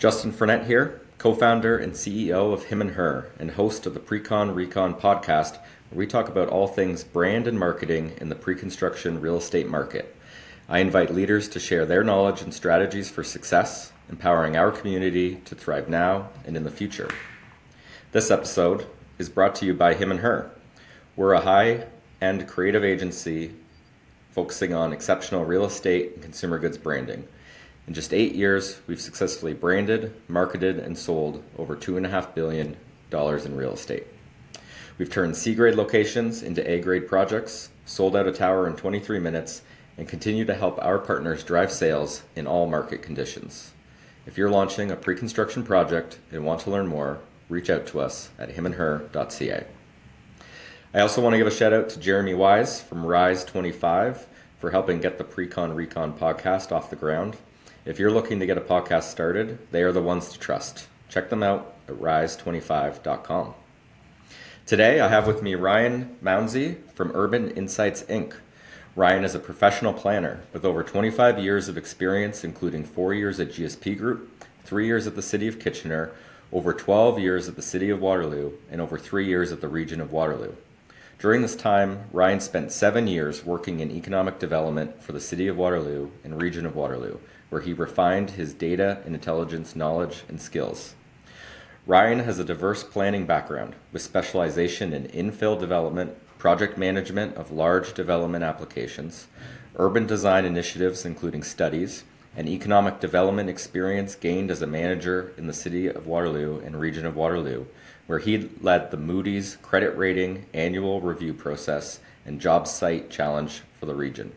Justin Frenette here, co-founder and CEO of Him and Her, and host of the Pre-Con Recon Podcast, where we talk about all things brand and marketing in the pre-construction real estate market. I invite leaders to share their knowledge and strategies for success, empowering our community to thrive now and in the future. This episode is brought to you by Him and Her. We're a high-end creative agency focusing on exceptional real estate and consumer goods branding. In just 8 years, we've successfully branded, marketed, and sold over $2.5 billion in real estate. We've turned C-grade locations into A-grade projects, sold out a tower in 23 minutes, and continue to help our partners drive sales in all market conditions. If you're launching a pre-construction project and want to learn more, reach out to us at himandher.ca. I also want to give a shout out to Jeremy Wise from Rise25 for helping get the Pre-Con Recon podcast off the ground. If you're looking to get a podcast started, they are the ones to trust. Check them out at rise25.com. Today, I have with me Ryan Mounsey from Urban Insights, Inc. Ryan is a professional planner with over 25 years of experience, including 4 years at GSP Group, 3 years at the City of Kitchener, over 12 years at the City of Waterloo, and over 3 years at the Region of Waterloo. During this time, Ryan spent 7 years working in economic development for the City of Waterloo and Region of Waterloo, where he refined his data and intelligence knowledge and skills. Ryan has a diverse planning background with specialization in infill development, project management of large development applications, urban design initiatives including studies, and economic development experience gained as a manager in the City of Waterloo and Region of Waterloo, where he led the Moody's credit rating annual review process and job site challenge for the region.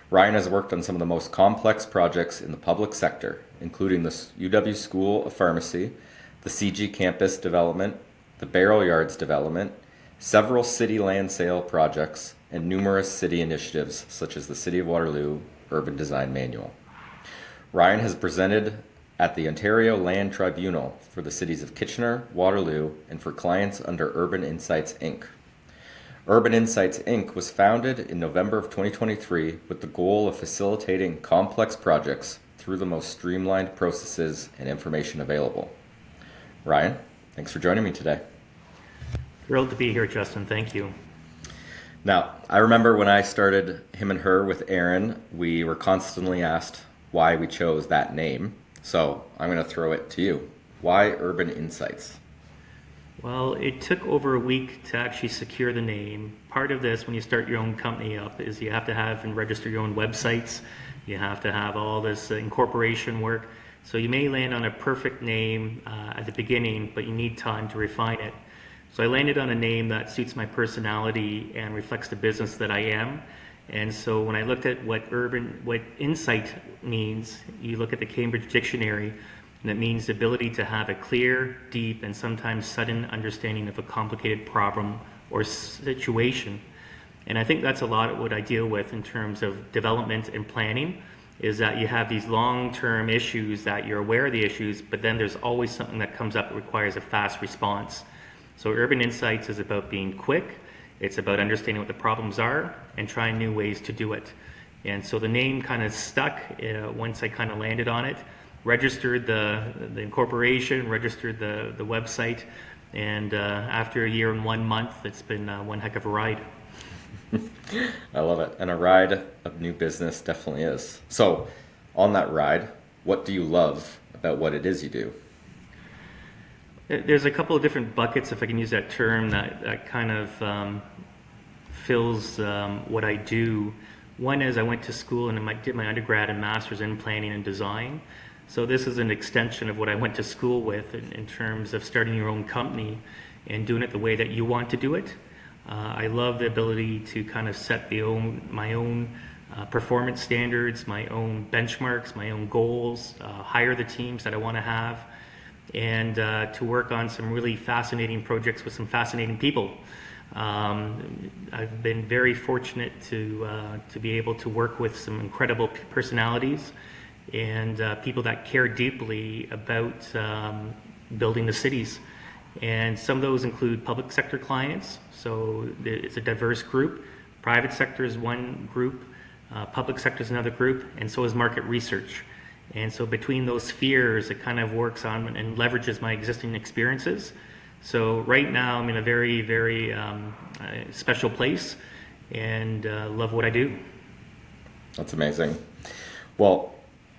Ryan has worked on some of the most complex projects in the public sector, including the UW School of Pharmacy, the CG campus development, the Barrel Yards development, several city land sale projects, and numerous city initiatives such as the City of Waterloo Urban Design Manual. Ryan has presented at the Ontario Land Tribunal for the cities of Kitchener, Waterloo, and for clients under Urban Insights, Inc. Urban Insights, Inc. was founded in November of 2023 with the goal of facilitating complex projects through the most streamlined processes and information available. Ryan, thanks for joining me today. Thrilled to be here, Justin. Thank you. Now, I remember when I started Him and Her with Aaron, we were constantly asked why we chose that name. So I'm going to throw it to you. Why Urban Insights? Well, it took over a week to actually secure the name. Part of this, when you start your own company up, is you have to have and register your own websites. You have to have all this incorporation work. So you may land on a perfect name at the beginning, but you need time to refine it. So I landed on a name that suits my personality and reflects the business that I am. And so when I looked at what insight means, you look at the Cambridge Dictionary, and it means the ability to have a clear, deep, and sometimes sudden understanding of a complicated problem or situation. And I think that's a lot of what I deal with in terms of development and planning, is that you have these long-term issues that you're aware of the issues, but then there's always something that comes up that requires a fast response. So Urban Insights is about being quick. It's about understanding what the problems are and trying new ways to do it. And so the name kind of stuck once I kind of landed on it, registered the incorporation, registered the website, and after a year and 1 month, it's been one heck of a ride. I love it. And a ride of new business definitely is. So on that ride, what do you love about what it is you do? There's a couple of different buckets, if I can use that term, that kind of fills what I do. One is I went to school and I did my undergrad and master's in planning and design. So this is an extension of what I went to school with in terms of starting your own company and doing it the way that you want to do it. I love the ability to kind of set my own performance standards, my own benchmarks, my own goals, hire the teams that I want to have, and to work on some really fascinating projects with some fascinating people. I've been very fortunate to be able to work with some incredible personalities and people that care deeply about building the cities. And some of those include public sector clients, so it's a diverse group. Private sector is one group, public sector is another group, and so is market research. And so between those spheres, it kind of works on and leverages my existing experiences. So right now I'm in a very, very special place and love what I do. That's amazing. Well,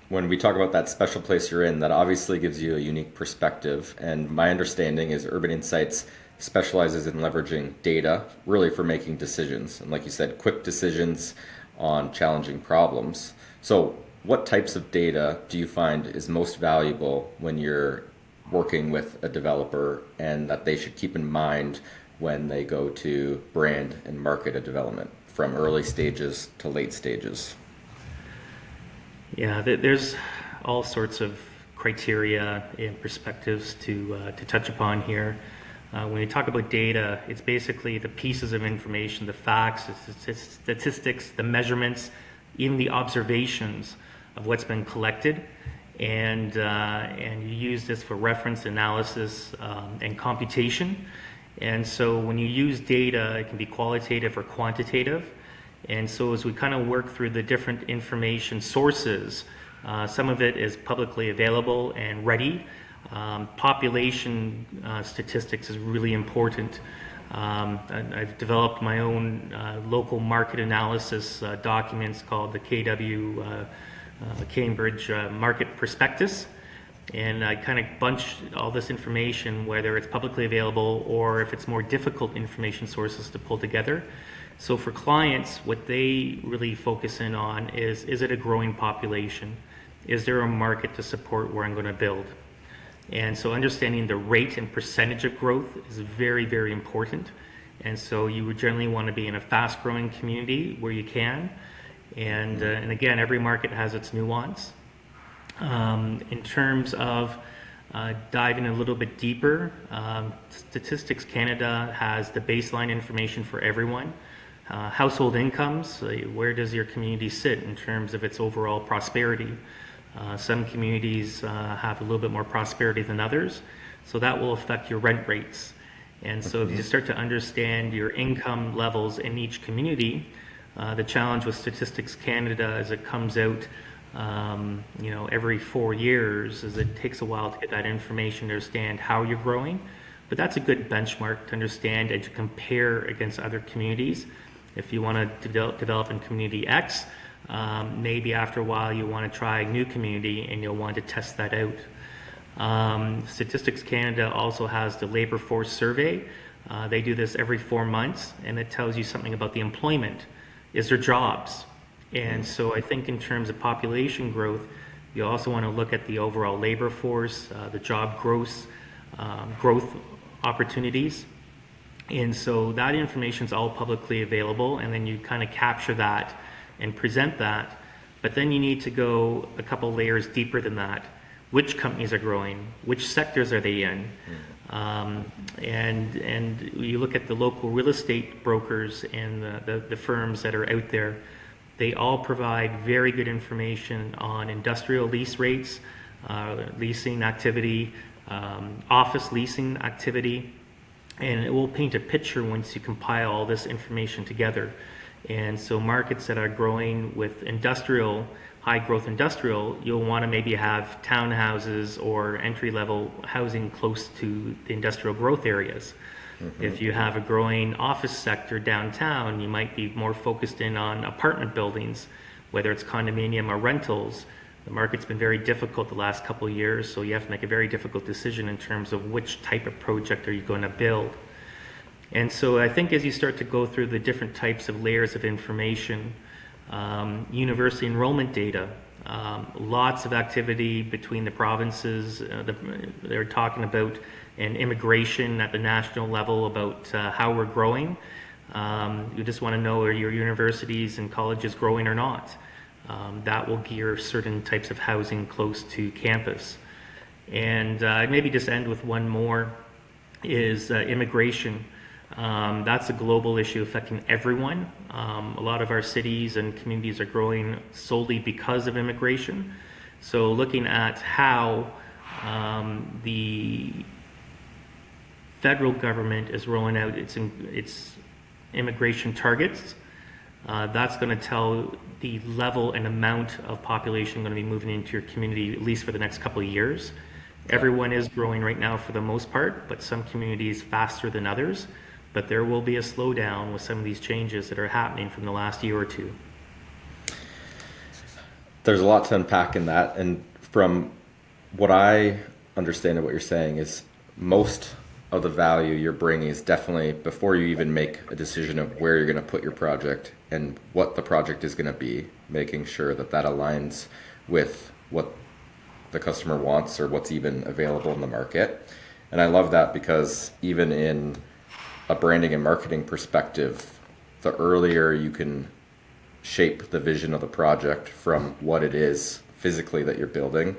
when we talk about that special place you're in, that obviously gives you a unique perspective. And my understanding is Urban Insights specializes in leveraging data really for making decisions. And like you said, quick decisions on challenging problems. So what types of data do you find is most valuable when you're working with a developer and that they should keep in mind when they go to brand and market a development from early stages to late stages? Yeah, there's all sorts of criteria and perspectives to touch upon here. When you talk about data, it's basically the pieces of information, the facts, the statistics, the measurements, even the observations of what's been collected, and you use this for reference, analysis, and computation. And so when you use data, it can be qualitative or quantitative. And so as we kind of work through the different information sources, some of it is publicly available and ready. Population statistics is really important. I've developed my own local market analysis documents called the KW Cambridge Market Prospectus. And I kind of bunch all this information, whether it's publicly available or if it's more difficult information sources to pull together. So for clients, what they really focus in on is it a growing population? Is there a market to support where I'm going to build? And so understanding the rate and percentage of growth is very, very important. And so you would generally want to be in a fast-growing community where you can. And again, every market has its nuance. In terms of diving a little bit deeper, Statistics Canada has the baseline information for everyone. Household incomes, where does your community sit in terms of its overall prosperity? Some communities have a little bit more prosperity than others, so that will affect your rent rates. And so if you start to understand your income levels in each community, the challenge with Statistics Canada as it comes out every 4 years is it takes a while to get that information to understand how you're growing. But that's a good benchmark to understand and to compare against other communities. If you want to develop in community X, maybe after a while you want to try a new community and you'll want to test that out. Statistics Canada also has the labor force survey. They do this every 4 months, and it tells you something about the employment. Is there jobs? And so I think in terms of population growth, you also want to look at the overall labor force, the job growth opportunities. And so that information is all publicly available, and then you kind of capture that and present that. But then you need to go a couple layers deeper than that. Which companies are growing? Which sectors are they in? And you look at the local real estate brokers and the firms that are out there. They all provide very good information on industrial lease rates, leasing activity, office leasing activity, and it will paint a picture once you compile all this information together. And so markets that are growing with industrial, high growth industrial, you'll want to maybe have townhouses or entry-level housing close to the industrial growth areas. If you have a growing office sector downtown, you might be more focused in on apartment buildings, whether it's condominium or rentals. The market's been very difficult the last couple of years, so you have to make a very difficult decision in terms of which type of project are you going to build. And so I think as you start to go through the different types of layers of information, university enrollment data, lots of activity between the provinces. They're talking about and immigration at the national level about how we're growing. You just want to know are your universities and colleges growing or not. That will gear certain types of housing close to campus. And I'd maybe just end with one more is immigration. That's a global issue affecting everyone. A lot of our cities and communities are growing solely because of immigration. So looking at how the federal government is rolling out its immigration targets, That's going to tell the level and amount of population going to be moving into your community, at least for the next couple of years. Everyone is growing right now for the most part, but some communities faster than others. But there will be a slowdown with some of these changes that are happening from the last year or two. There's a lot to unpack in that. And from what I understand of what you're saying is most of the value you're bringing is definitely before you even make a decision of where you're going to put your project and what the project is going to be, making sure that that aligns with what the customer wants or what's even available in the market. And I love that because even in a branding and marketing perspective, the earlier you can shape the vision of the project from what it is physically that you're building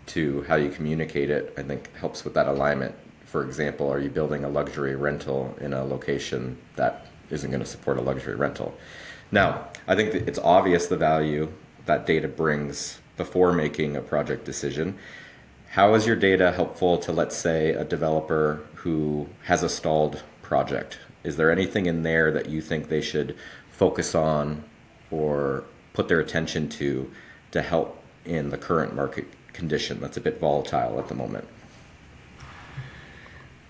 to how you communicate it, I think helps with that alignment. For example, are you building a luxury rental in a location that isn't going to support a luxury rental? Now, I think that it's obvious the value that data brings before making a project decision. How is your data helpful to, let's say, a developer who has a stalled project? Is there anything in there that you think they should focus on or put their attention to help in the current market condition that's a bit volatile at the moment?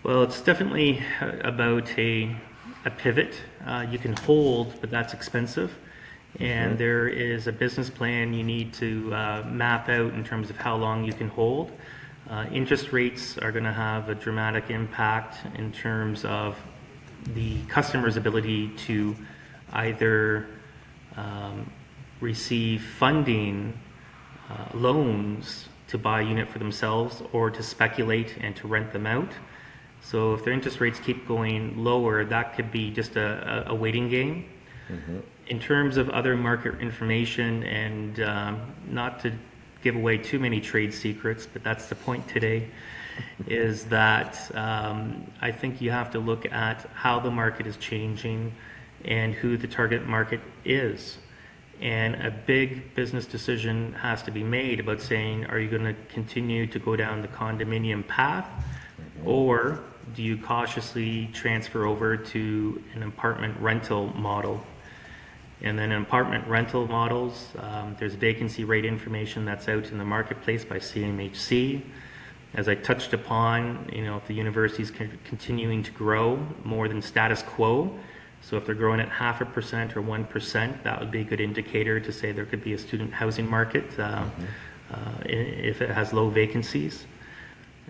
Well, it's definitely about a pivot. You can hold, but that's expensive. And there is a business plan you need to map out in terms of how long you can hold. Interest rates are going to have a dramatic impact in terms of the customer's ability to either receive funding, loans to buy a unit for themselves or to speculate and to rent them out. So if their interest rates keep going lower, that could be just a waiting game. In terms of other market information, and not to give away too many trade secrets, but that's the point today, is that I think you have to look at how the market is changing and who the target market is. And a big business decision has to be made about saying, are you going to continue to go down the condominium path, or do you cautiously transfer over to an apartment rental model? And then in apartment rental models, there's vacancy rate information that's out in the marketplace by CMHC. As I touched upon, if the university's continuing to grow more than status quo, so if they're growing at 0.5% or 1%, that would be a good indicator to say there could be a student housing market if it has low vacancies.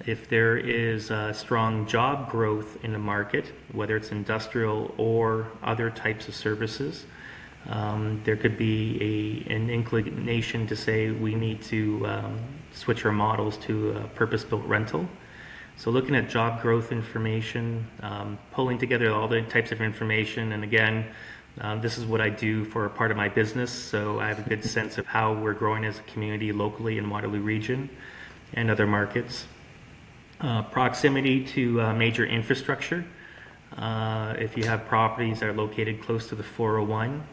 If there is strong job growth in the market, whether it's industrial or other types of services, there could be an inclination to say we need to switch our models to a purpose-built rental. So looking at job growth information, pulling together all the types of information, and again, this is what I do for a part of my business, so I have a good sense of how we're growing as a community locally in Waterloo region and other markets. Proximity to major infrastructure. If you have properties that are located close to the 401,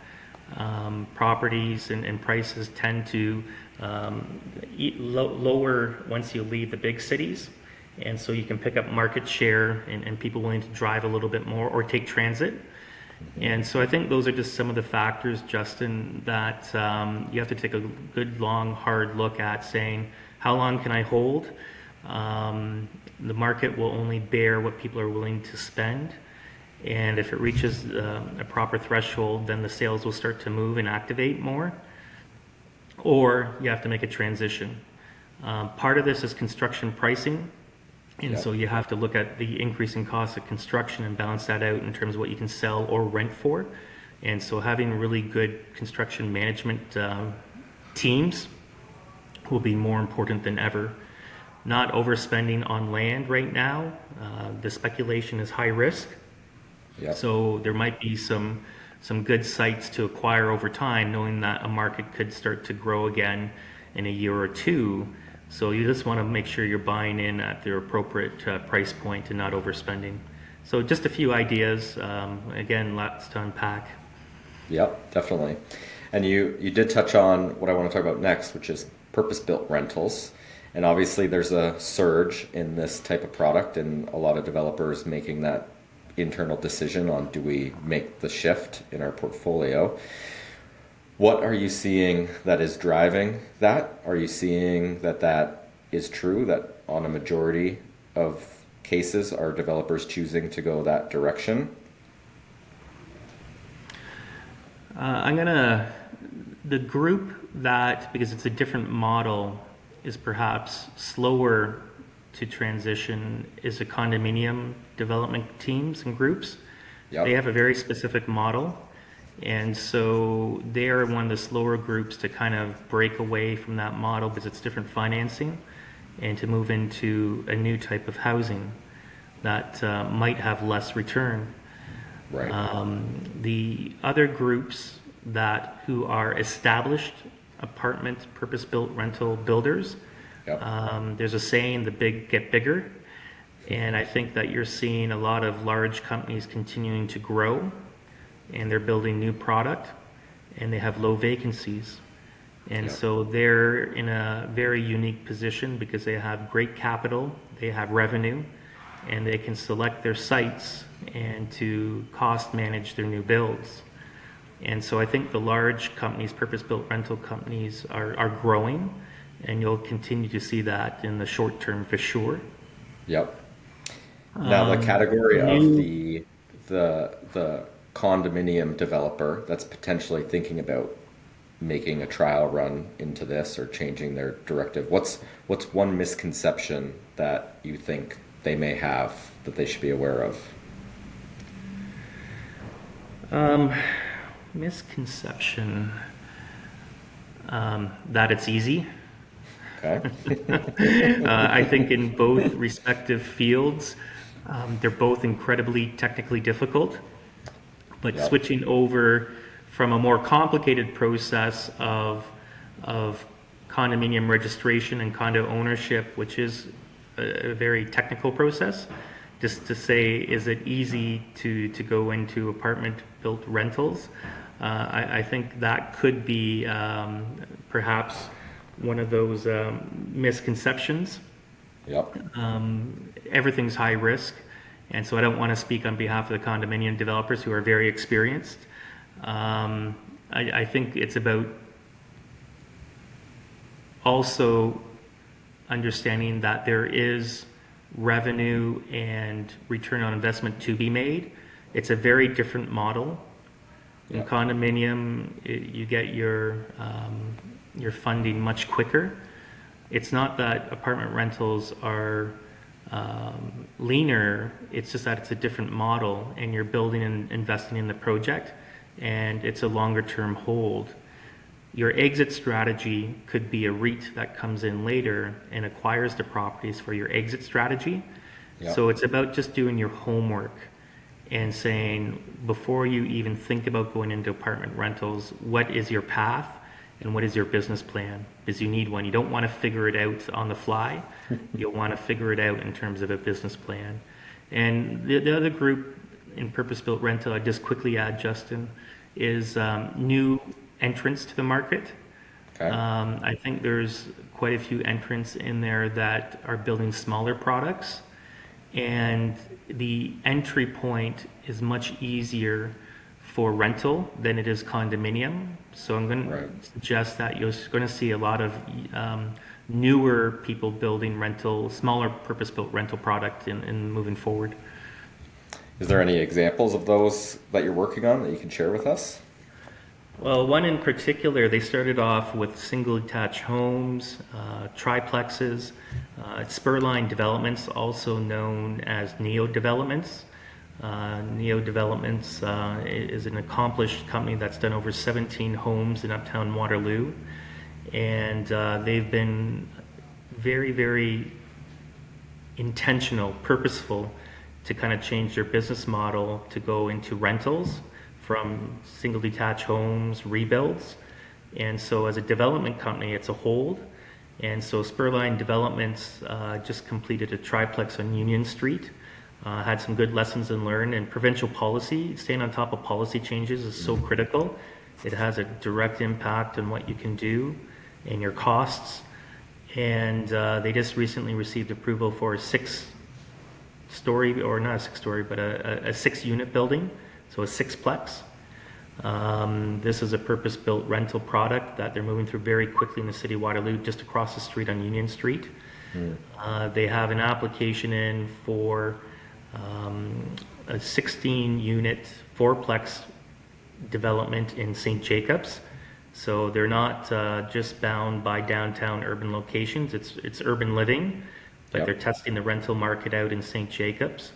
properties and prices tend to lower once you leave the big cities, and so you can pick up market share and people willing to drive a little bit more or take transit. And so I think those are just some of the factors, Justin, that you have to take a good, long, hard look at, saying, how long can I hold? The market will only bear what people are willing to spend. And if it reaches a proper threshold, then the sales will start to move and activate more. Or you have to make a transition. Part of this is construction pricing. And so you have to look at the increasing cost of construction and balance that out in terms of what you can sell or rent for. And so having really good construction management teams will be more important than ever. Not overspending on land right now. The speculation is high risk. So there might be some good sites to acquire over time, knowing that a market could start to grow again in a year or two. So you just want to make sure you're buying in at the appropriate price point and not overspending. So just a few ideas. Again, lots to unpack. Yep, definitely. And you did touch on what I want to talk about next, which is purpose-built rentals. And obviously there's a surge in this type of product and a lot of developers making that internal decision on, do we make the shift in our portfolio? What are you seeing that is driving that? Are you seeing that is true, that on a majority of cases are developers choosing to go that direction? The group that, because it's a different model, is perhaps slower to transition is the condominium development teams and groups. Yep. They have a very specific model, and so they are one of the slower groups to kind of break away from that model because it's different financing and to move into a new type of housing that might have less return. Right. The other groups who are established apartment purpose-built rental builders, Yep. there's a saying, the big get bigger, and I think that you're seeing a lot of large companies continuing to grow, and they're building new product, and they have low vacancies. And Yep. so they're in a very unique position because they have great capital, they have revenue, and they can select their sites and to cost manage their new builds. And so I think the large companies, purpose-built rental companies, are growing, and you'll continue to see that in the short term for sure. Yep. Now the category of the condominium developer that's potentially thinking about making a trial run into this or changing their directive, what's one misconception that you think they may have that they should be aware of? Misconception that it's easy. Okay. I think in both respective fields, they're both incredibly technically difficult, but Yep. switching over from a more complicated process of condominium registration and condo ownership, which is a very technical process, just to say, is it easy to go into apartment built rentals? I think that could be perhaps one of those misconceptions. Yep. Everything's high risk, and so I don't want to speak on behalf of the condominium developers who are very experienced. I think it's about also understanding that there is revenue and return on investment to be made. It's a very different model. In Yeah. condominium, you get your funding much quicker. It's not that apartment rentals are leaner, it's just that it's a different model, and you're building and investing in the project, and it's a longer term hold. Your exit strategy could be a REIT that comes in later and acquires the properties for your exit strategy. Yeah. So it's about just doing your homework and saying, before you even think about going into apartment rentals, what is your path and what is your business plan? Because you need one. You don't want to figure it out on the fly. You'll want to figure it out in terms of a business plan. And the other group in purpose-built rental, I just quickly add, Justin, is new entrants to the market. Okay. I think there's quite a few entrants in there that are building smaller products, and the entry point is much easier for rental than it is condominium. So I'm going to suggest that you're going to see a lot of newer people building smaller purpose-built rental product in moving forward. Is there any examples of those that you're working on that you can share with us? Well, one in particular, they started off with single detached homes, triplexes, spur-line developments, also known as Neo Developments. Neo Developments is an accomplished company that's done over 17 homes in Uptown Waterloo, and they've been very, very intentional, purposeful to kind of change their business model to go into rentals from single detached homes, rebuilds. And so as a development company, it's a hold. And so Spurline Developments just completed a triplex on Union Street, had some good lessons learned, and provincial policy, staying on top of policy changes is so critical. It has a direct impact on what you can do and your costs. And they just recently received approval for a six-story, or not a six-story, but a six-unit building, so a sixplex. This is a purpose-built rental product that they're moving through very quickly in the city of Waterloo, just across the street on Union Street. They have an application in for a 16-unit fourplex development in St. Jacobs. So they're not just bound by downtown urban locations. It's urban living, but they're testing the rental market out in St. Jacobs.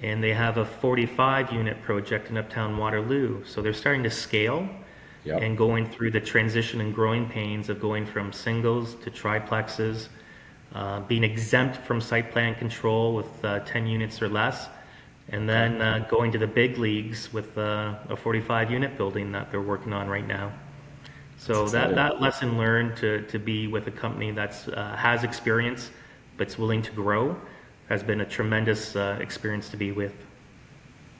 And they have a 45-unit project in Uptown Waterloo. So they're starting to scale and going through the transition and growing pains of going from singles to triplexes, being exempt from site plan control with 10 units or less, and then going to the big leagues with a 45-unit building that they're working on right now. So that lesson learned to be with a company that's has experience but's willing to grow has been a tremendous experience to be with.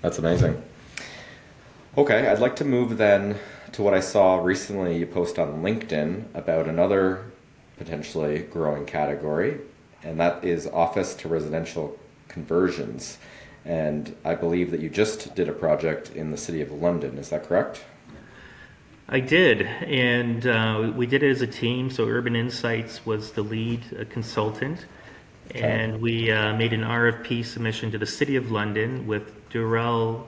That's amazing. Okay, I'd like to move then to what I saw recently you post on LinkedIn about another potentially growing category, and that is office to residential conversions. And I believe that you just did a project in the City of London, is that correct? I did, and we did it as a team. So Urban Insights was the lead consultant, and we made an RFP submission to the City of London with Durrell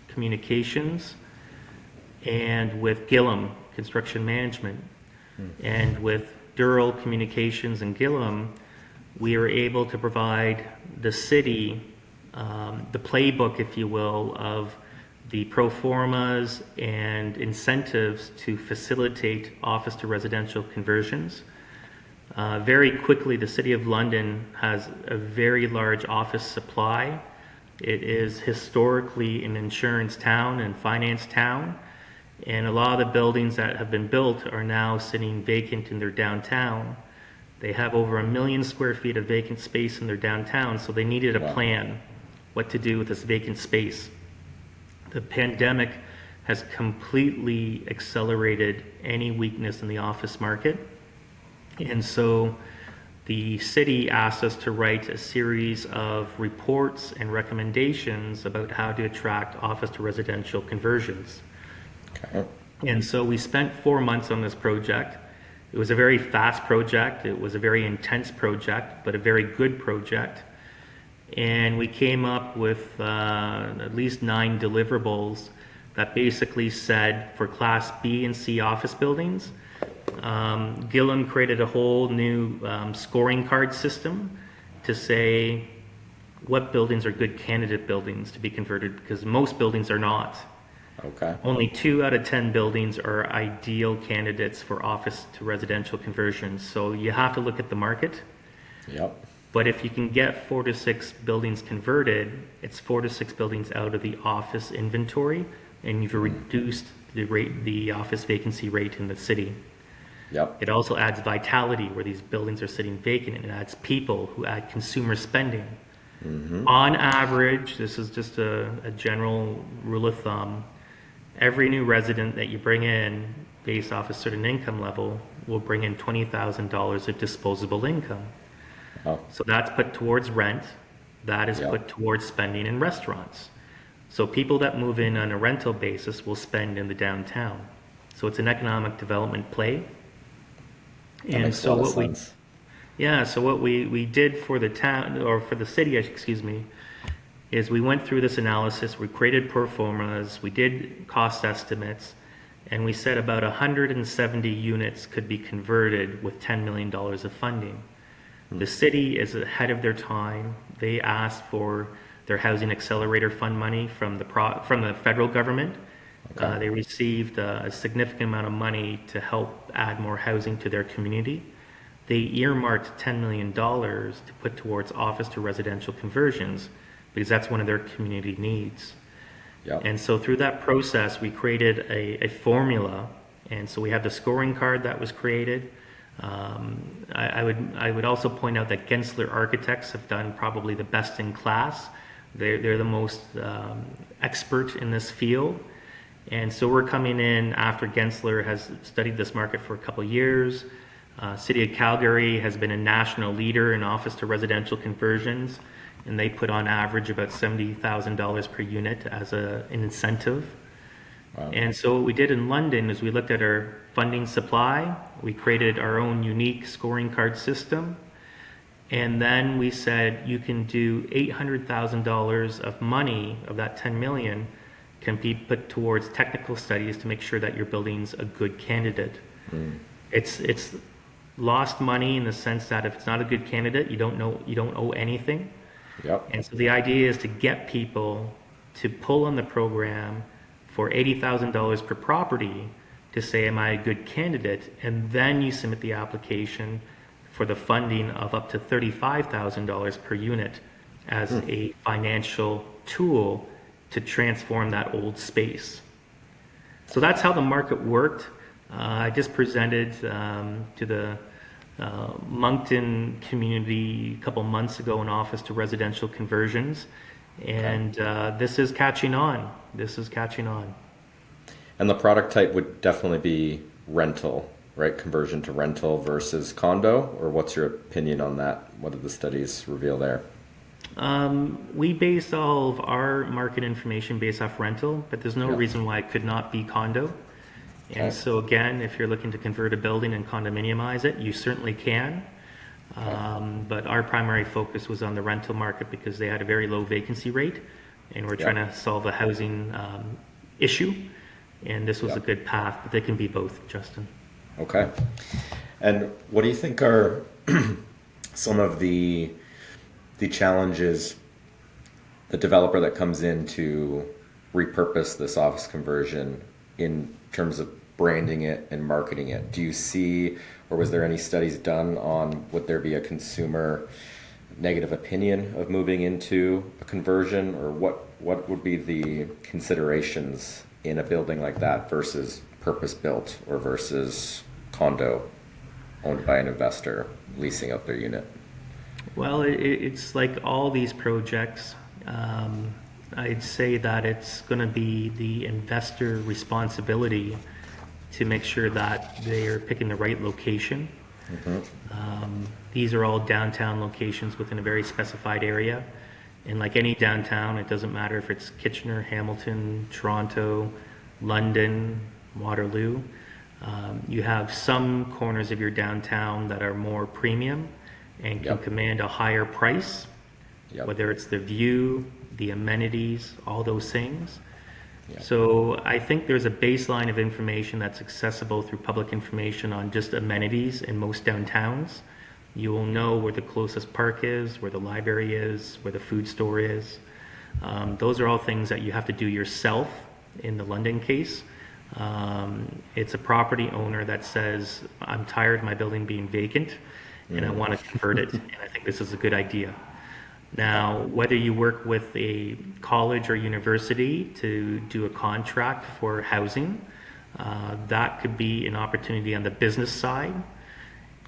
Communications and with Gillam Construction Management. And with Durrell Communications and Gillam, we were able to provide the city the playbook, if you will, of the pro formas and incentives to facilitate office to residential conversions. Very quickly, the City of London has a very large office supply. It is historically an insurance town and finance town, and a lot of the buildings that have been built are now sitting vacant in their downtown. They have over 1 million square feet of vacant space in their downtown, so they needed a plan what to do with this vacant space. The pandemic has completely accelerated any weakness in the office market. And so the city asked us to write a series of reports and recommendations about how to attract office to residential conversions. Okay. And so we spent 4 months on this project. It was a very fast project. It was a very intense project, but a very good project. And we came up with at least 9 deliverables that basically said for Class B and C office buildings, Gillam created a whole new scoring card system to say what buildings are good candidate buildings to be converted, because most buildings are not. Okay. Only 2 out of 10 buildings are ideal candidates for office to residential conversions. So you have to look at the market. Yep. But if you can get 4 to 6 buildings converted, it's 4 to 6 buildings out of the office inventory, and you've reduced the office vacancy rate in the city. Yep. It also adds vitality where these buildings are sitting vacant, and it adds people who add consumer spending. Mm-hmm. On average, this is just a general rule of thumb, every new resident that you bring in based off a certain income level will bring in $20,000 of disposable income. Oh. So that's put towards rent, that is put towards spending in restaurants. So people that move in on a rental basis will spend in the downtown. So it's an economic development play. That makes a lot of sense. So what we did for the town, or for the city, excuse me, is we went through this analysis, we created pro formas, we did cost estimates, and we said about 170 units could be converted with $10 million of funding. The city is ahead of their time. They asked for their Housing Accelerator Fund money from the federal government. Okay. They received a significant amount of money to help add more housing to their community. They earmarked $10 million to put towards office to residential conversions because that's one of their community needs. Yep. And so through that process, we created a formula. And so we have the scoring card that was created. I would also point out that Gensler Architects have done probably the best in class. They're the most expert in this field. And so we're coming in after Gensler has studied this market for a couple of years. City of Calgary has been a national leader in office to residential conversions, and they put on average about $70,000 per unit as an incentive. Wow. And so what we did in London is we looked at our funding supply, we created our own unique scoring card system, and then we said you can do $800,000 of money of that 10 million can be put towards technical studies to make sure that your building's a good candidate. It's lost money in the sense that if it's not a good candidate, you don't owe anything. Yep. And so the idea is to get people to pull on the program for $80,000 per property to say, am I a good candidate? And then you submit the application for the funding of up to $35,000 per unit as a financial tool to transform that old space. So that's how the market worked. I just presented to the Moncton community a couple months ago in Office to Residential Conversions, and this is catching on. And the product type would definitely be rental, right? Conversion to rental versus condo, or what's your opinion on that? What did the studies reveal there? We based all of our market information based off rental, but there's no reason why it could not be condo. And so again, if you're looking to convert a building and condominiumize it, you certainly can. But our primary focus was on the rental market because they had a very low vacancy rate, and we're trying to solve a housing issue. And this was a good path, but they can be both, Justin. Okay. And what do you think are some of the challenges the developer that comes in to repurpose this office conversion in terms of branding it and marketing it? Do you see, or was there any studies done on, would there be a consumer negative opinion of moving into a conversion, or what would be the considerations in a building like that versus purpose-built or versus condo owned by an investor leasing out their unit? Well, it's like all these projects. I'd say that it's going to be the investor responsibility to make sure that they're picking the right location. These are all downtown locations within a very specified area. And like any downtown, it doesn't matter if it's Kitchener, Hamilton, Toronto, London, Waterloo. You have some corners of your downtown that are more premium and can command a higher price, whether it's the view, the amenities, all those things. So I think there's a baseline of information that's accessible through public information on just amenities in most downtowns. You will know where the closest park is, where the library is, where the food store is. Those are all things that you have to do yourself in the London case. It's a property owner that says, I'm tired of my building being vacant and I want to convert it, and I think this is a good idea. Now, whether you work with a college or university to do a contract for housing, that could be an opportunity on the business side.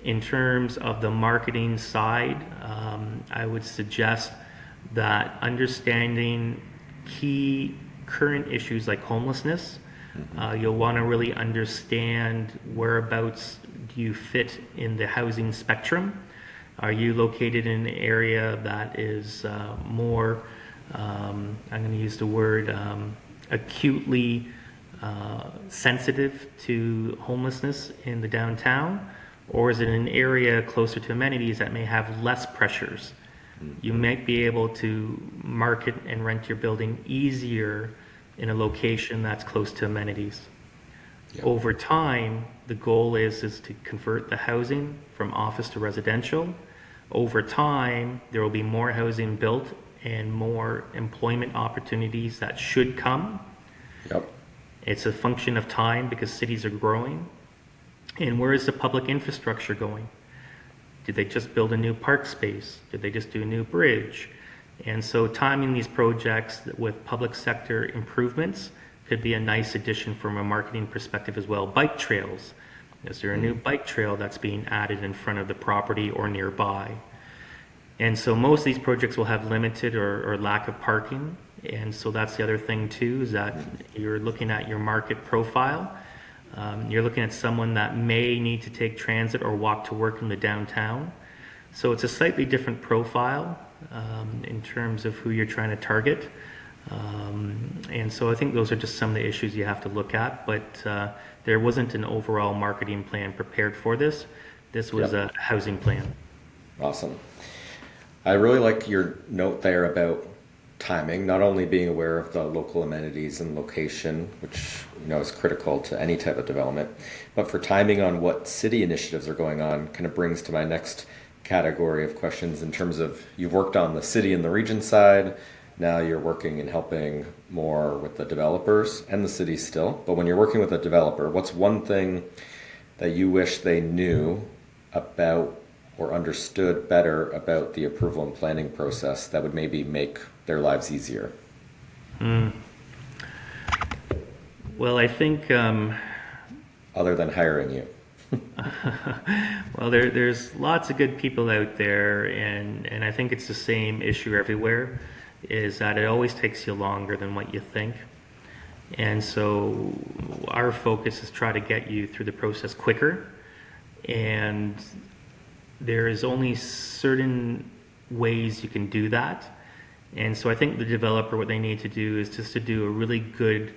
In terms of the marketing side, I would suggest that understanding key current issues like homelessness, you'll want to really understand whereabouts do you fit in the housing spectrum. Are you located in an area that is more, I'm going to use the word, acutely sensitive to homelessness in the downtown? Or is it an area closer to amenities that may have less pressures? You might be able to market and rent your building easier in a location that's close to amenities. Over time, the goal is to convert the housing from office to residential. Over time, there will be more housing built and more employment opportunities that should come. It's a function of time because cities are growing. And where is the public infrastructure going? Did they just build a new park space? Did they just do a new bridge? And so timing these projects with public sector improvements could be a nice addition from a marketing perspective as well. Bike trails. Is there a new bike trail that's being added in front of the property or nearby? And so most of these projects will have limited or lack of parking. And so that's the other thing too, is that you're looking at your market profile. You're looking at someone that may need to take transit or walk to work in the downtown. So it's a slightly different profile in terms of who you're trying to target. And so I think those are just some of the issues you have to look at, but there wasn't an overall marketing plan prepared for this. This was a housing plan. Awesome. I really like your note there about timing, not only being aware of the local amenities and location, which is critical to any type of development, but for timing on what city initiatives are going on kind of brings to my next category of questions in terms of you've worked on the city and the region side, now you're working and helping more with the developers and the city still. But when you're working with a developer, what's one thing that you wish they knew about or understood better about the approval and planning process that would maybe make their lives easier? Well, I think... other than hiring you. Well, there's lots of good people out there, and I think it's the same issue everywhere, is that it always takes you longer than what you think. And so our focus is try to get you through the process quicker, and there is only certain ways you can do that. And so I think the developer, what they need to do is just to do a really good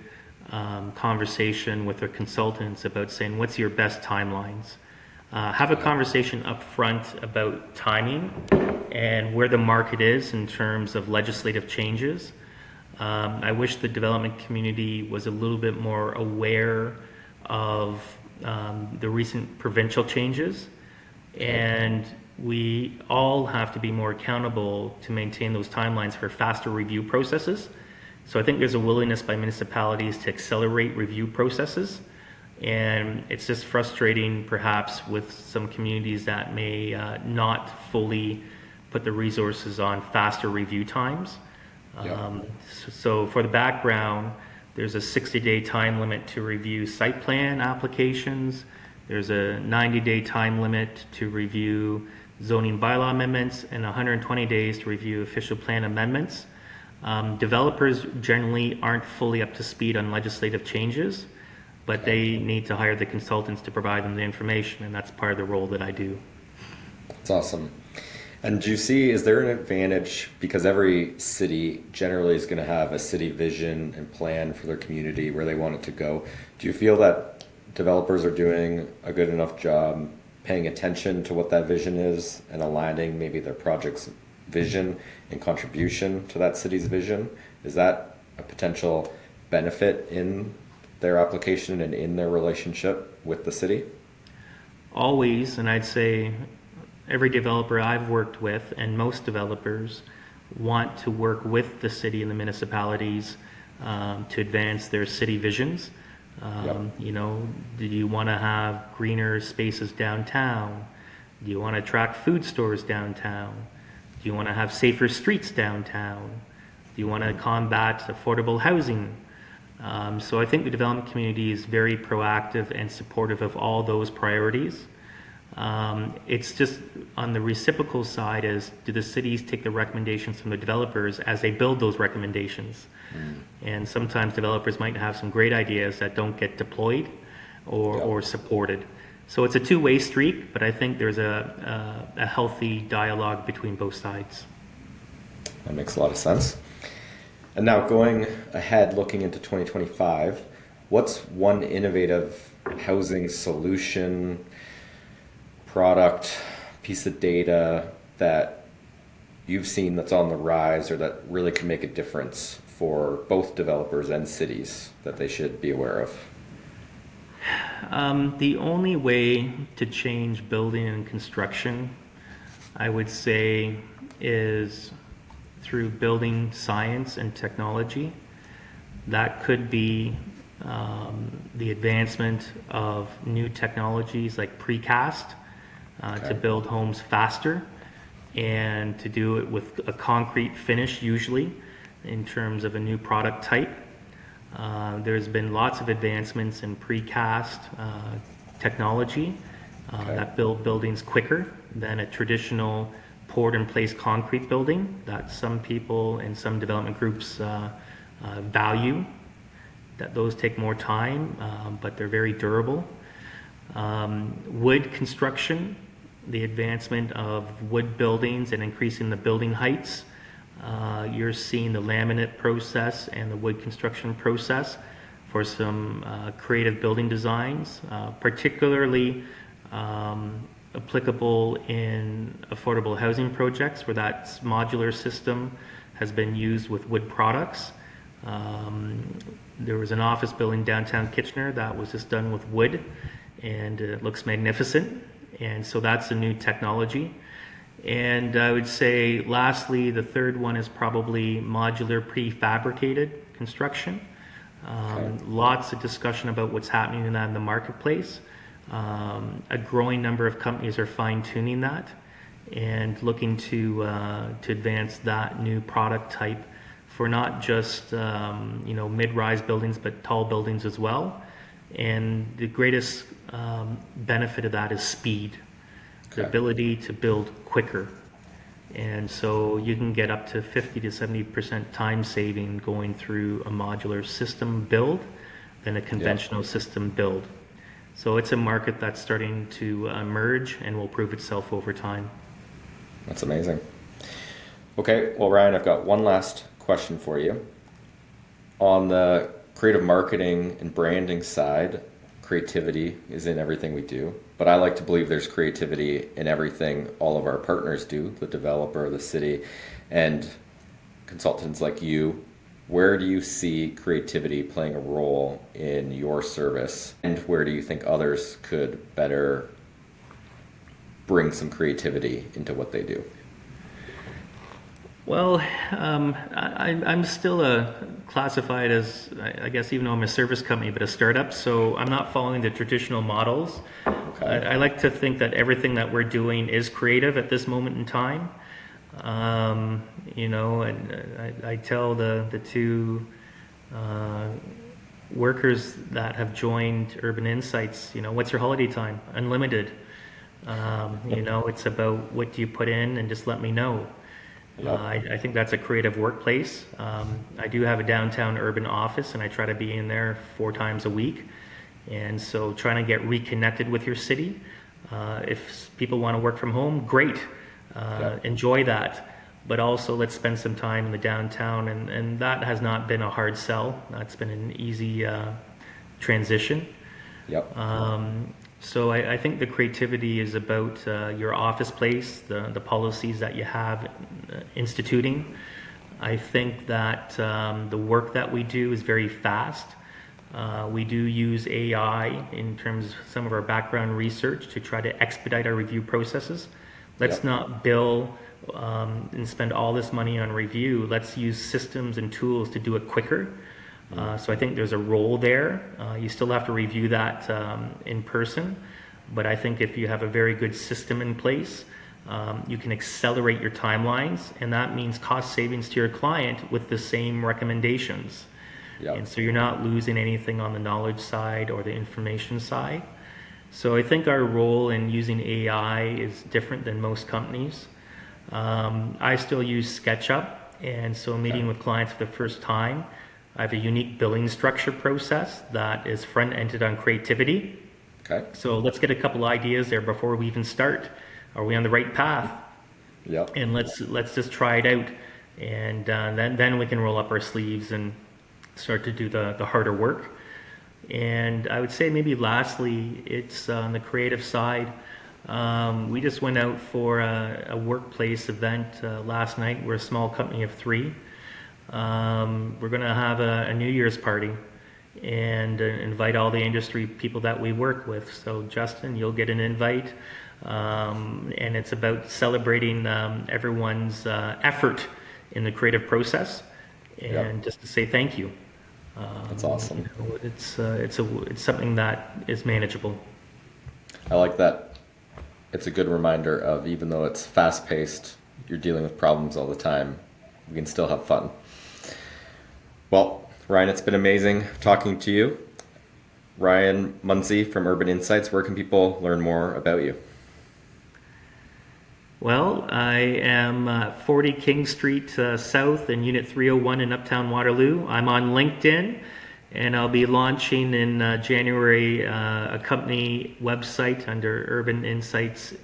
conversation with their consultants about saying, what's your best timelines? Have a conversation up front about timing and where the market is in terms of legislative changes. I wish the development community was a little bit more aware of the recent provincial changes, and we all have to be more accountable to maintain those timelines for faster review processes. So I think there's a willingness by municipalities to accelerate review processes, and it's just frustrating perhaps with some communities that may not fully put the resources on faster review times. So for the background, there's a 60-day time limit to review site plan applications. There's a 90-day time limit to review zoning bylaw amendments and 120 days to review official plan amendments. Developers generally aren't fully up to speed on legislative changes, but they need to hire the consultants to provide them the information, and that's part of the role that I do. That's awesome. And do you see, is there an advantage, because every city generally is going to have a city vision and plan for their community where they want it to go. Do you feel that developers are doing a good enough job paying attention to what that vision is and aligning maybe their project's vision and contribution to that city's vision? Is that a potential benefit in their application and in their relationship with the city? Always, and I'd say every developer I've worked with and most developers want to work with the city and the municipalities to advance their city visions. Do you want to have greener spaces downtown? Do you want to attract food stores downtown? Do you want to have safer streets downtown? Do you want to combat affordable housing? So I think the development community is very proactive and supportive of all those priorities. It's just on the reciprocal side is, do the cities take the recommendations from the developers as they build those recommendations? And sometimes developers might have some great ideas that don't get deployed or supported. So it's a two-way street, but I think there's a healthy dialogue between both sides. That makes a lot of sense. And now going ahead, looking into 2025, what's one innovative housing solution, product, piece of data that you've seen that's on the rise or that really can make a difference for both developers and cities that they should be aware of? The only way to change building and construction, I would say, is through building science and technology. That could be the advancement of new technologies like precast to build homes faster and to do it with a concrete finish usually in terms of a new product type. There's been lots of advancements in precast technology that build buildings quicker than a traditional poured in place concrete building that some people and some development groups value. That those take more time, but they're very durable. Wood construction, the advancement of wood buildings and increasing the building heights You're seeing the laminate process and the wood construction process for some creative building designs, particularly applicable in affordable housing projects where that modular system has been used with wood products. There was an office building downtown Kitchener that was just done with wood, and it looks magnificent. And so that's a new technology. And I would say lastly, the third one is probably modular prefabricated construction. Lots of discussion about what's happening in that in the marketplace. A growing number of companies are fine-tuning that and looking to advance that new product type for not just mid-rise buildings, but tall buildings as well. And the greatest benefit of that is speed, the ability to build quicker. And so you can get up to 50 to 70% time saving going through a modular system build than a conventional system build. So it's a market that's starting to emerge and will prove itself over time. That's amazing. Okay, well, Ryan, I've got one last question for you. On the creative marketing and branding side, creativity is in everything we do, but I like to believe there's creativity in everything all of our partners do, the developer, the city, and consultants like you. Where do you see creativity playing a role in your service, and where do you think others could better bring some creativity into what they do? Well, I'm still classified as, I guess, even though I'm a service company, but a startup, so I'm not following the traditional models. Okay. I like to think that everything that we're doing is creative at this moment in time. And I tell the two workers that have joined Urban Insights, what's your holiday time? Unlimited. It's about what do you put in and just let me know. Yep. I think that's a creative workplace. I do have a downtown urban office, and I try to be in there 4 times a week. And so trying to get reconnected with your city. If people want to work from home, great. Enjoy that. But also let's spend some time in the downtown. And that has not been a hard sell. That's been an easy transition. Yep. So I think the creativity is about your office place, the policies that you have instituting. I think that the work that we do is very fast. We do use AI in terms of some of our background research to try to expedite our review processes. Let's not bill and spend all this money on review. Let's use systems and tools to do it quicker. So I think there's a role there. You still have to review that in person, but I think if you have a very good system in place, you can accelerate your timelines, and that means cost savings to your client with the same recommendations. Yep. And so you're not losing anything on the knowledge side or the information side. So I think our role in using AI is different than most companies. I still use SketchUp, and so meeting with clients for the first time, I have a unique billing structure process that is front-ended on creativity. Okay. So let's get a couple ideas there before we even start. Are we on the right path? Yep. And let's just try it out, and then we can roll up our sleeves and start to do the harder work. And I would say maybe lastly, it's on the creative side. We just went out for a workplace event last night. We're a small company of 3. We're going to have a New Year's party and invite all the industry people that we work with. So Justin, you'll get an invite, and it's about celebrating everyone's effort in the creative process, and just to say thank you. That's awesome. It's something that is manageable. I like that. It's a good reminder of, even though it's fast-paced, you're dealing with problems all the time, we can still have fun. Well, Ryan, it's been amazing talking to you. Ryan Mounsey from Urban Insights, where can people learn more about you? Well, I am 40 King Street South in Unit 301 in Uptown Waterloo. I'm on LinkedIn, and I'll be launching in January a company website under urbaninsights.ca.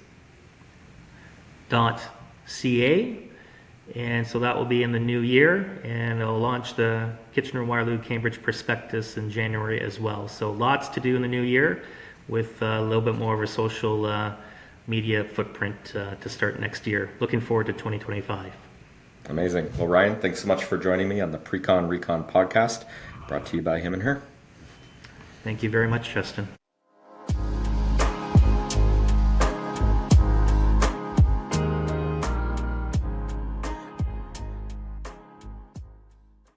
And so that will be in the new year, and I'll launch the Kitchener-Waterloo Cambridge prospectus in January as well. So lots to do in the new year, with a little bit more of a social media footprint to start next year. Looking forward to 2025. Amazing. Well, Ryan, thanks so much for joining me on the Pre-Con Recon Podcast, brought to you by Him and Her. Thank you very much, Justin.